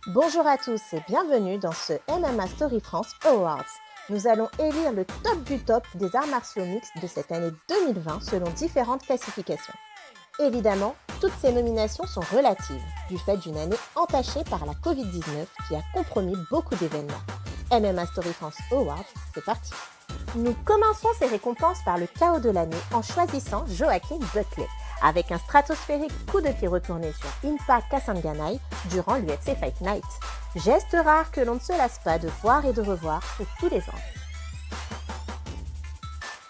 Bonjour à tous et bienvenue dans ce MMA Story France Awards. Nous allons élire le top du top des arts martiaux mixtes de cette année 2020 selon différentes classifications. Évidemment, toutes ces nominations sont relatives, du fait d'une année entachée par la Covid-19 qui a compromis beaucoup d'événements. MMA Story France Awards, c'est parti. Nous commençons ces récompenses par le KO de l'année en choisissant Joaquin Buckley, avec un stratosphérique coup de pied retourné sur Impa Kasanganay durant l'UFC Fight Night. Geste rare que l'on ne se lasse pas de voir et de revoir sous tous les angles.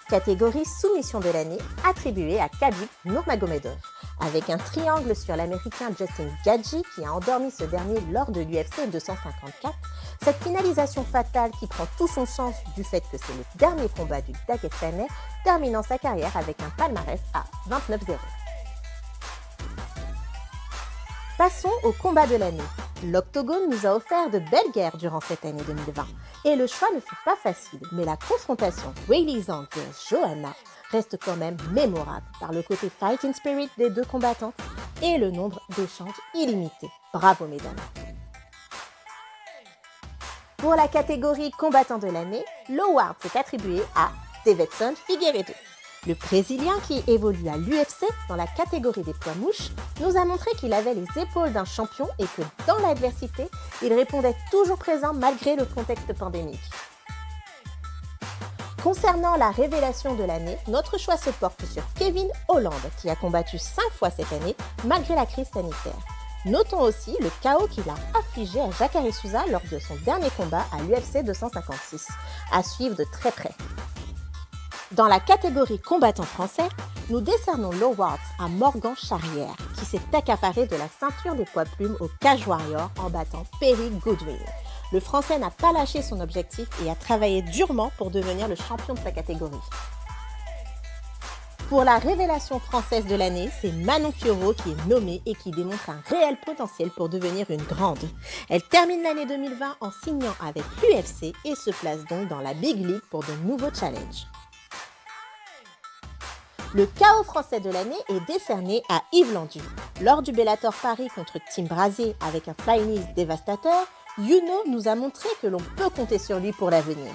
Catégorie soumission de l'année attribuée à Khabib Nurmagomedov, avec un triangle sur l'américain Justin Gaethje qui a endormi ce dernier lors de l'UFC 254. Cette finalisation fatale qui prend tout son sens du fait que c'est le dernier combat du Dagestanais, terminant sa carrière avec un palmarès à 29-0. Passons au combat de l'année. L'Octogone nous a offert de belles guerres durant cette année 2020. Et le choix ne fut pas facile, mais la confrontation Weili Zhang vs Joanna reste quand même mémorable par le côté fighting spirit des deux combattantes et le nombre d'échanges illimités. Bravo mesdames! Pour la catégorie combattant de l'année, l'award s'est attribué à Deiveson Figueiredo. Le Brésilien qui évolue à l'UFC dans la catégorie des poids mouches nous a montré qu'il avait les épaules d'un champion et que dans l'adversité, il répondait toujours présent malgré le contexte pandémique. Concernant la révélation de l'année, notre choix se porte sur Kevin Holland qui a combattu 5 fois cette année malgré la crise sanitaire. Notons aussi le chaos qu'il a affligé à Jacare Souza lors de son dernier combat à l'UFC 256, à suivre de très près. Dans la catégorie combattant français, nous décernons l'award à Morgan Charrière, qui s'est accaparé de la ceinture des poids plumes au Cage Warrior en battant Perry Goodwin. Le Français n'a pas lâché son objectif et a travaillé durement pour devenir le champion de sa catégorie. Pour la révélation française de l'année, c'est Manon Fiorot qui est nommée et qui démontre un réel potentiel pour devenir une grande. Elle termine l'année 2020 en signant avec l'UFC et se place donc dans la Big League pour de nouveaux challenges. Le KO français de l'année est décerné à Yves Landu. Lors du Bellator Paris contre Tim Brazier avec un flying knee dévastateur, Yuno nous a montré que l'on peut compter sur lui pour l'avenir.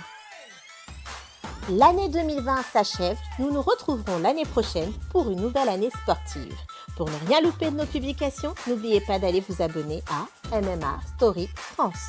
L'année 2020 s'achève, nous nous retrouverons l'année prochaine pour une nouvelle année sportive. Pour ne rien louper de nos publications, n'oubliez pas d'aller vous abonner à MMA Story France.